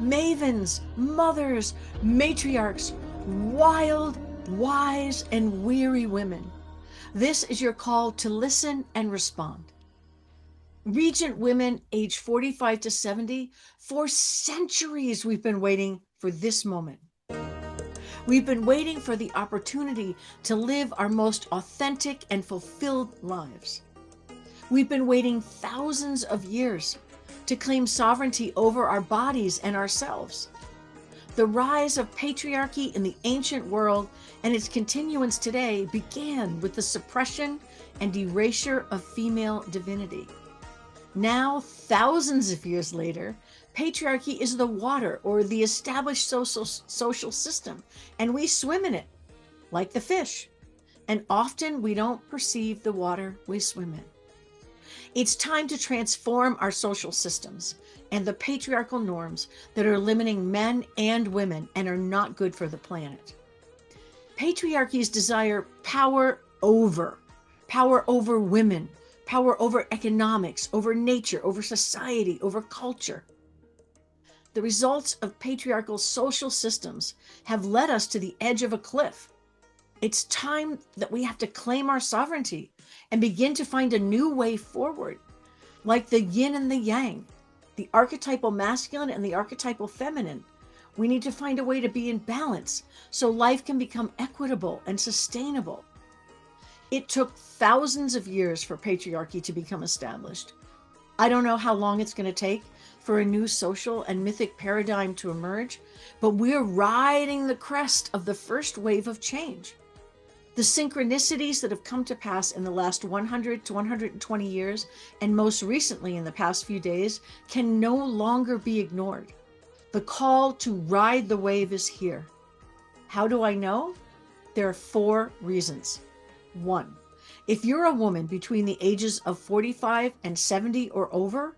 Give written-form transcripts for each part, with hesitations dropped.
Mavens, mothers, matriarchs, wild, wise, and weary women. This is your call to listen and respond. Regent women aged 45 to 70, for centuries we've been waiting for this moment. We've been waiting for the opportunity to live our most authentic and fulfilled lives. We've been waiting thousands of years to claim sovereignty over our bodies and ourselves. The rise of patriarchy in the ancient world and its continuance today began with the suppression and erasure of female divinity. Now, thousands of years later, patriarchy is the water or the established social system, and we swim in it, like the fish. And often we don't perceive the water we swim in. It's time to transform our social systems and the patriarchal norms that are limiting men and women and are not good for the planet. Patriarchies desire power over women, power over economics, over nature, over society, over culture. The results of patriarchal social systems have led us to the edge of a cliff. It's time that we have to claim our sovereignty and begin to find a new way forward, like the yin and the yang, the archetypal masculine and the archetypal feminine. We need to find a way to be in balance so life can become equitable and sustainable. It took thousands of years for patriarchy to become established. I don't know how long it's going to take for a new social and mythic paradigm to emerge, but we're riding the crest of the first wave of change. The synchronicities that have come to pass in the last 100 to 120 years, and most recently in the past few days, can no longer be ignored. The call to ride the wave is here. How do I know? There are 4 reasons. 1, if you're a woman between the ages of 45 and 70 or over,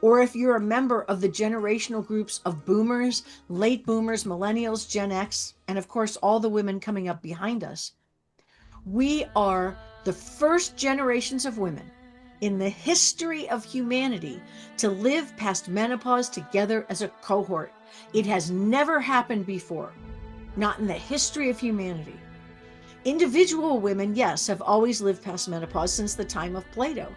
or if you're a member of the generational groups of boomers, late boomers, millennials, Gen X, and of course all the women coming up behind us, we are the first generations of women in the history of humanity to live past menopause together as a cohort. It has never happened before, not in the history of humanity. Individual women, yes, have always lived past menopause since the time of Plato,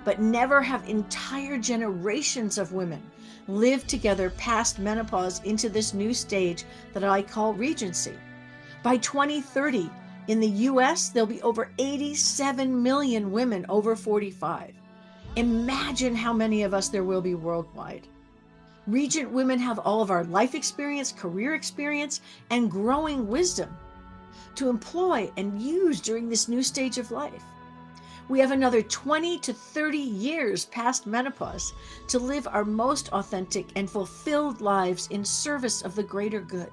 but never have entire generations of women lived together past menopause into this new stage that I call regency. By 2030, in the US, there'll be over 87 million women over 45. Imagine how many of us there will be worldwide. Regent women have all of our life experience, career experience, and growing wisdom to employ and use during this new stage of life. We have another 20 to 30 years past menopause to live our most authentic and fulfilled lives in service of the greater good.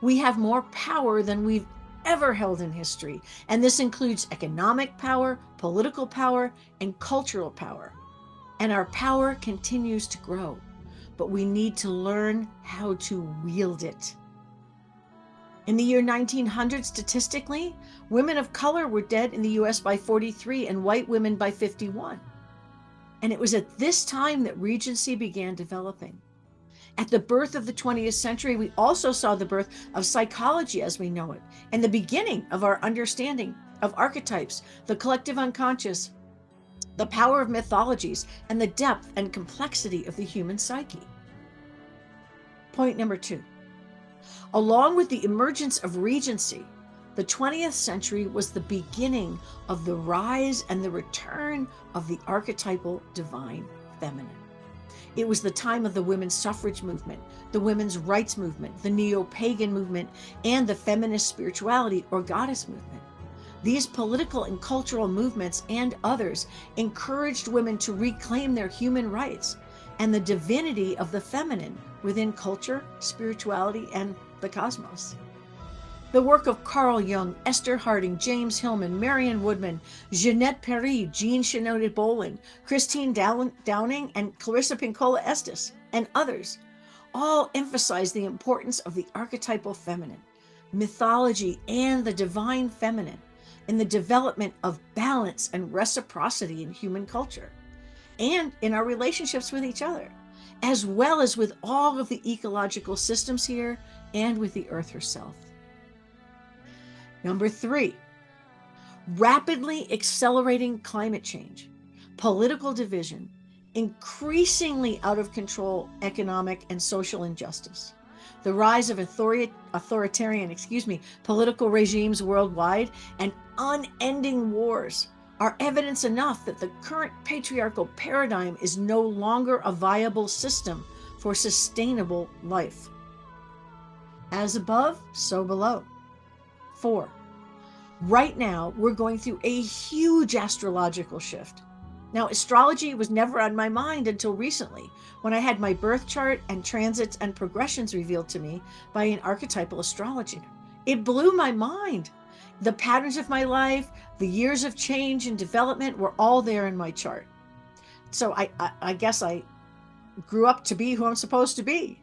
We have more power than we've ever held in history, and this includes economic power, political power, and cultural power. And our power continues to grow, but we need to learn how to wield it. In the year 1900, statistically, women of color were dead in the US by 43 and white women by 51. And it was at this time that Regency began developing. At the birth of the 20th century, we also saw the birth of psychology as we know it, and the beginning of our understanding of archetypes, the collective unconscious, the power of mythologies, and the depth and complexity of the human psyche. Point number 2. Along with the emergence of Regency, the 20th century was the beginning of the rise and the return of the archetypal divine feminine. It was the time of the women's suffrage movement, the women's rights movement, the neo-pagan movement, and the feminist spirituality or goddess movement. These political and cultural movements and others encouraged women to reclaim their human rights and the divinity of the feminine within culture, spirituality, and the cosmos. The work of Carl Jung, Esther Harding, James Hillman, Marion Woodman, Jeanette Perry, Jean Shinoda Bolin, Christine Downing, and Clarissa Pinkola Estes, and others, all emphasize the importance of the archetypal feminine, mythology, and the divine feminine in the development of balance and reciprocity in human culture and in our relationships with each other. as well as with all of the ecological systems here and with the earth herself. Number 3, rapidly accelerating climate change, political division, increasingly out of control economic and social injustice, the rise of authoritarian political regimes worldwide, and unending wars are evidence enough that the current patriarchal paradigm is no longer a viable system for sustainable life. As above, so below. 4, right now we're going through a huge astrological shift. Now, astrology was never on my mind until recently, when I had my birth chart and transits and progressions revealed to me by an archetypal astrologer. It blew my mind. The patterns of my life, the years of change and development were all there in my chart. So I guess I grew up to be who I'm supposed to be.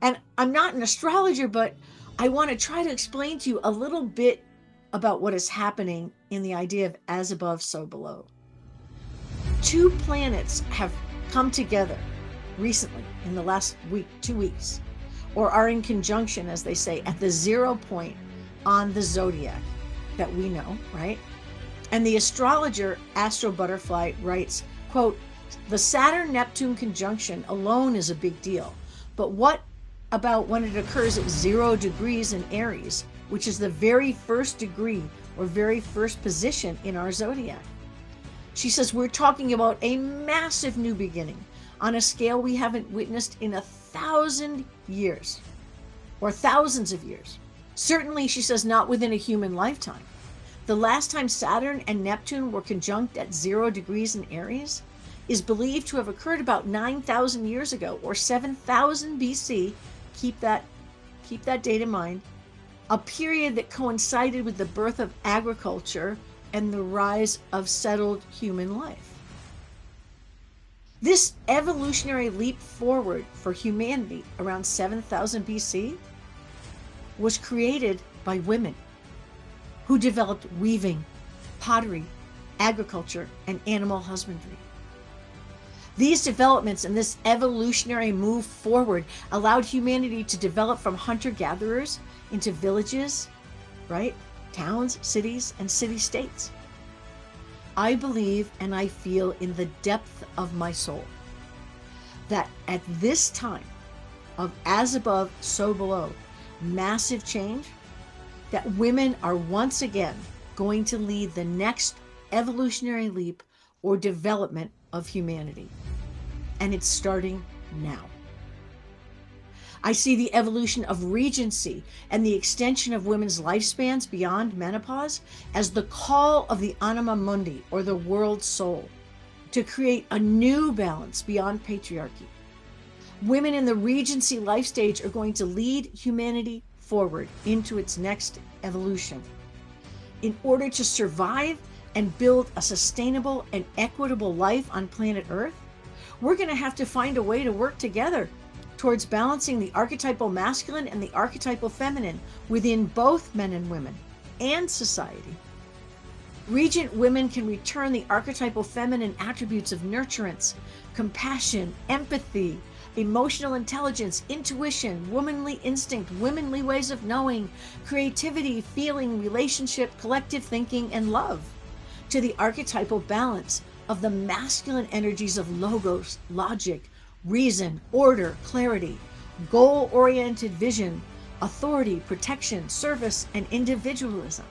And I'm not an astrologer, but I want to try to explain to you a little bit about what is happening in the idea of as above, so below. 2 planets have come together recently in the last week, 2 weeks, or are in conjunction, as they say, at the 0 point on the zodiac that we know, right? And the astrologer Astro Butterfly writes, quote, "The Saturn-Neptune conjunction alone is a big deal, but what about when it occurs at 0 degrees in Aries, which is the very first degree or very first position in our zodiac?" She says, we're talking about a massive new beginning on a scale we haven't witnessed in 1,000 years or thousands of years. Certainly, she says, not within a human lifetime. The last time Saturn and Neptune were conjunct at 0 degrees in Aries is believed to have occurred about 9,000 years ago, or 7,000 BC. Keep that date in mind. A period that coincided with the birth of agriculture and the rise of settled human life. This evolutionary leap forward for humanity around 7,000 BC was created by women who developed weaving, pottery, agriculture, and animal husbandry. These developments and this evolutionary move forward allowed humanity to develop from hunter-gatherers into villages, right? Towns, cities, and city-states. I believe and I feel in the depth of my soul that at this time of as above, so below, massive change, that women are once again going to lead the next evolutionary leap or development of humanity. And it's starting now. I see the evolution of regency and the extension of women's lifespans beyond menopause as the call of the anima mundi, or the world soul, to create a new balance beyond patriarchy. Women in the regency life stage are going to lead humanity forward into its next evolution. In order to survive and build a sustainable and equitable life on planet Earth, we're going to have to find a way to work together towards balancing the archetypal masculine and the archetypal feminine within both men and women and society. Regent women can return the archetypal feminine attributes of nurturance, compassion, empathy, emotional intelligence, intuition, womanly instinct, womanly ways of knowing, creativity, feeling, relationship, collective thinking, and love to the archetypal balance of the masculine energies of logos, logic, reason, order, clarity, goal-oriented vision, authority, protection, service, and individualism.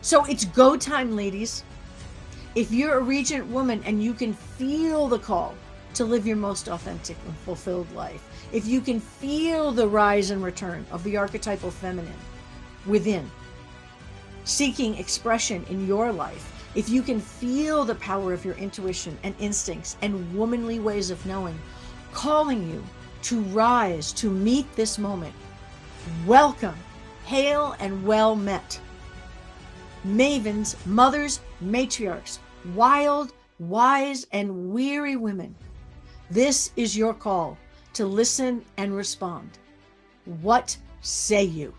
So it's go time, ladies. If you're a regent woman and you can feel the call to live your most authentic and fulfilled life, if you can feel the rise and return of the archetypal feminine within, seeking expression in your life, if you can feel the power of your intuition and instincts and womanly ways of knowing, calling you to rise to meet this moment, welcome, hail, and well met. Mavens, mothers, matriarchs, wild, wise, and weary women, this is your call to listen and respond. What say you?